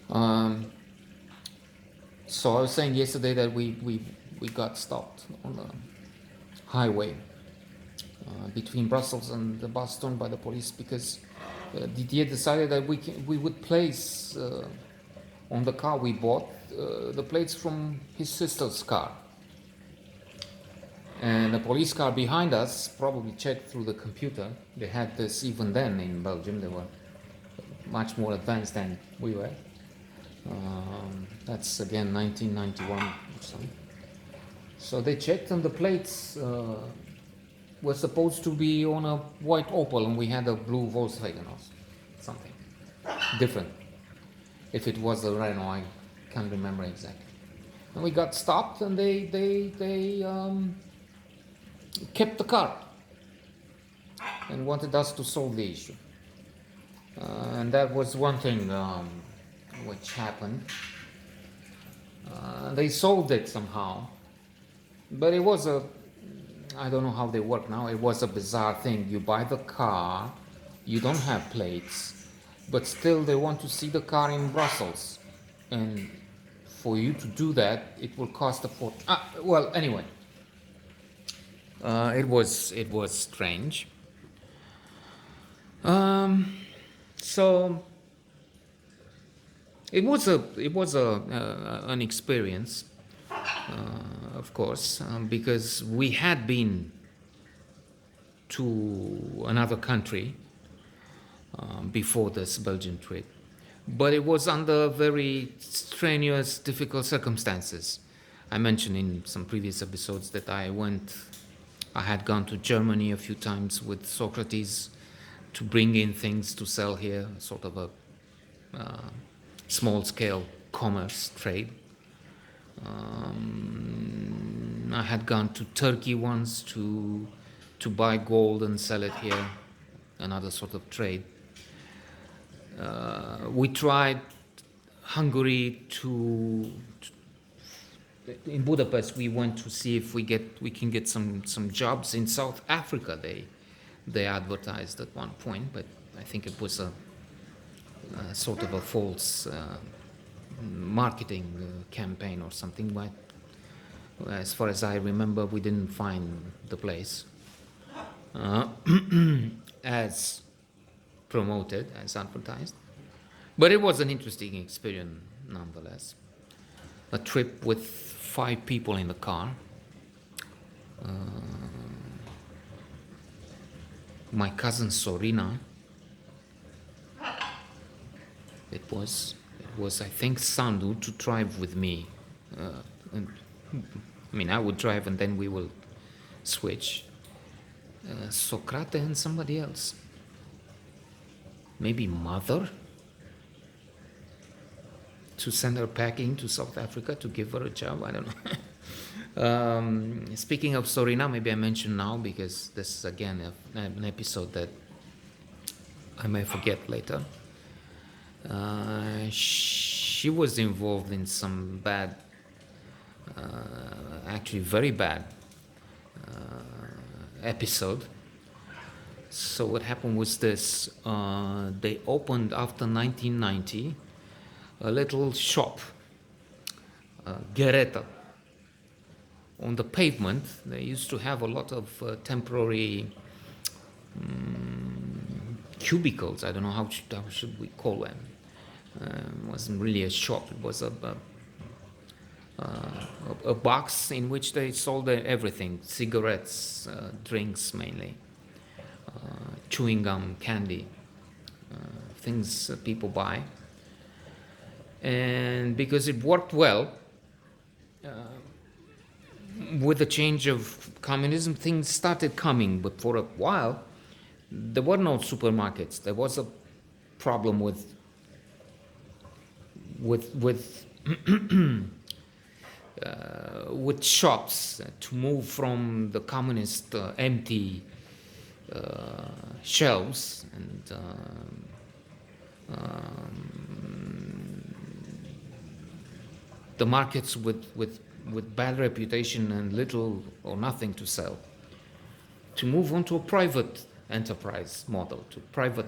Um, so I was saying yesterday that we got stopped on the highway between Brussels and Boston by the police because Didier decided that we would place on the car we bought the plates from his sister's car. And the police car behind us probably checked through the computer. They had this even then in Belgium. They were much more advanced than we were. That's again 1991 or something. So they checked, and the plates were supposed to be on a white Opel, and we had a blue Volkswagen or something different. If it was a Renault, I can't remember exactly. And we got stopped, and they kept the car and wanted us to solve the issue. And that was one thing which happened. They solved it somehow, but it was I don't know how they work now. It was a bizarre thing. You buy the car, you don't have plates, but still they want to see the car in Brussels, and for you to do that, it will cost a fortune. Well, anyway, it was strange. So it was an experience, of course, because we had been to another country before this Belgian trip, but it was under very strenuous, difficult circumstances. I mentioned in some previous episodes that I had gone to Germany a few times with Socrates to bring in things to sell here, sort of a small-scale commerce trade. I had gone to Turkey once to buy gold and sell it here, another sort of trade. We tried Hungary in Budapest. We went to see if we can get some jobs in South Africa. They advertised at one point, but I think it was a sort of a false marketing campaign or something. But as far as I remember, we didn't find the place as promoted, as advertised. But it was an interesting experience nonetheless. A trip with 5 people in the car. My cousin Sorina. It was I think Sandu to drive with me. I would drive and then we will switch. Socrate and somebody else. Maybe mother, to send her packing to South Africa to give her a job. I don't know. Speaking of Sorina, maybe I mention now because this is again an episode that I may forget later. She was involved in some bad, actually very bad episode. So what happened was this: they opened after 1990 a little shop, Gereta. On the pavement, they used to have a lot of temporary cubicles. I don't know how should we call them. It wasn't really a shop. It was a box in which they sold everything: cigarettes, drinks mainly, chewing gum, candy, things people buy. And because it worked well, with the change of communism, things started coming. But for a while, there were no supermarkets. There was a problem with with shops to move from the communist empty shelves and the markets with bad reputation and little or nothing to sell, to move on to a private enterprise model, to private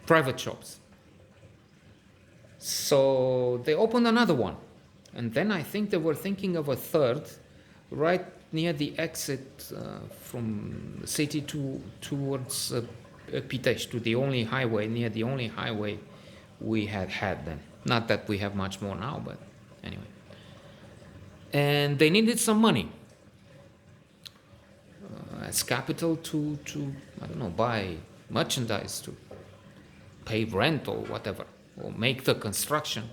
private shops. So they opened another one. And then I think they were thinking of a third right near the exit from the city towards Pitești, to the only highway, near the only highway we had then. Not that we have much more now, but anyway. And they needed some money as capital to I don't know, buy merchandise, to pay rent or whatever, or make the construction.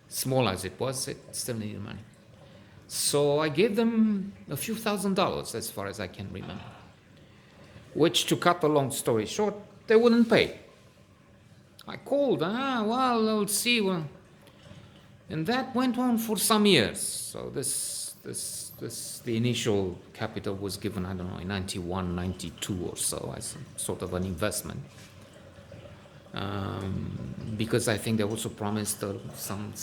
Small as it was, it still needed money. So I gave them a few $1,000s, as far as I can remember, which, to cut a long story short, they wouldn't pay. I called, well, I'll see. Well, and that went on for some years. So the initial capital was given, I don't know, in 91, 92 or so, as sort of an investment. Because I think they also promised some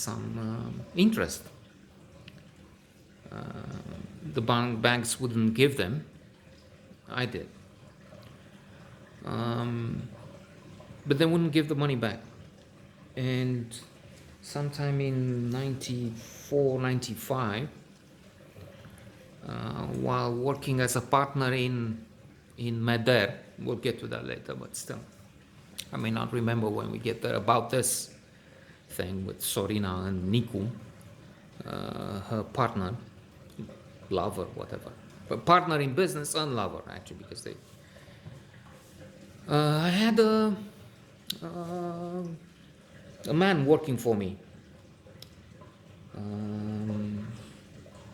interest. The banks wouldn't give them. I did. But they wouldn't give the money back. And sometime in 94, 95, while working as a partner in Meder, we'll get to that later, but still, I may not remember when we get there, about this thing with Sorina and Nicu, her partner, lover, whatever, but partner in business and lover, actually, because they I had a man working for me.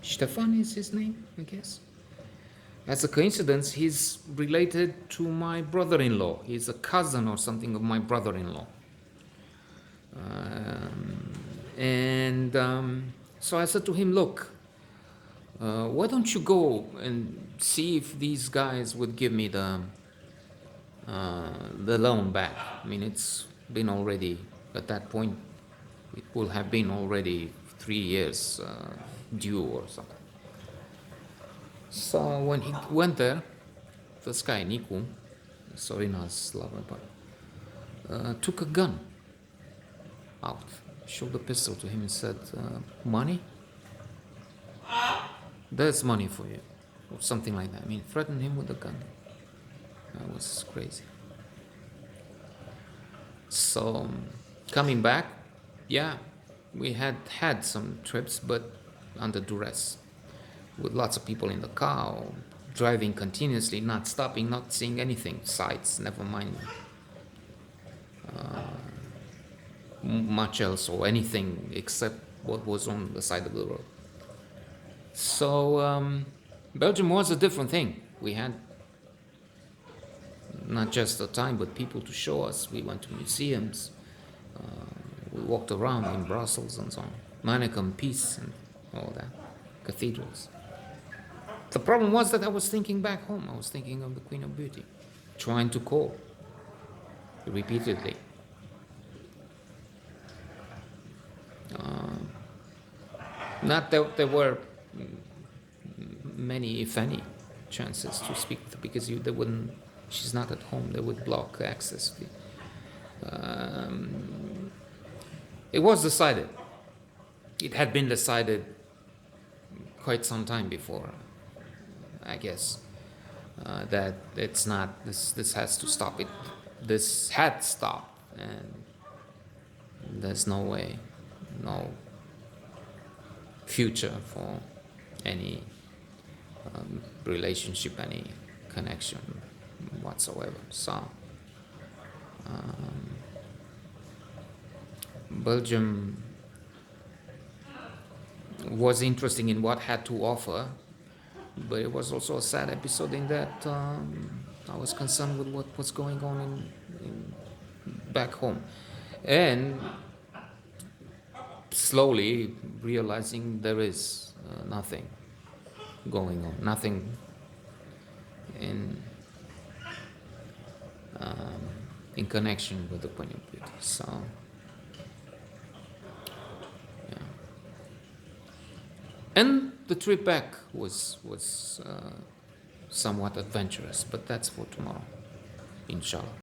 Stefan is his name, I guess. As a coincidence, he's related to my brother-in-law. He's a cousin or something of my brother-in-law. So I said to him, look, why don't you go and see if these guys would give me the loan back? I mean, it's been already, at that point, it will have been already 3 years due or something. So when he went there, this guy, Nicu, Sorina's lover, took a gun out, showed a pistol to him and said, money? There's money for you, or something like that. I mean, threatened him with a gun. That was crazy. So, coming back, yeah, we had some trips, but under duress, with lots of people in the car, or driving continuously, not stopping, not seeing anything, sights, never mind much else or anything except what was on the side of the road. So Belgium was a different thing. We had not just the time, but people to show us. We went to museums. We walked around in Brussels and so on. Manneken Pis and all that. Cathedrals. The problem was that I was thinking back home. I was thinking of the Queen of Beauty, trying to call repeatedly. Not that there were many, if any, chances to speak with her, because they wouldn't. She's not at home. They would block access. It was decided. It had been decided quite some time before, I guess, that it's not. This has to stop. This had stopped, and there's no way, no future for any relationship, any connection whatsoever. So Belgium was interesting in what had to offer, but it was also a sad episode in that I was concerned with what was going on in back home, and slowly realizing there is nothing going on, nothing in connection with the Queen of Beauty. So, yeah. And the trip back was somewhat adventurous, but that's for tomorrow, inshallah.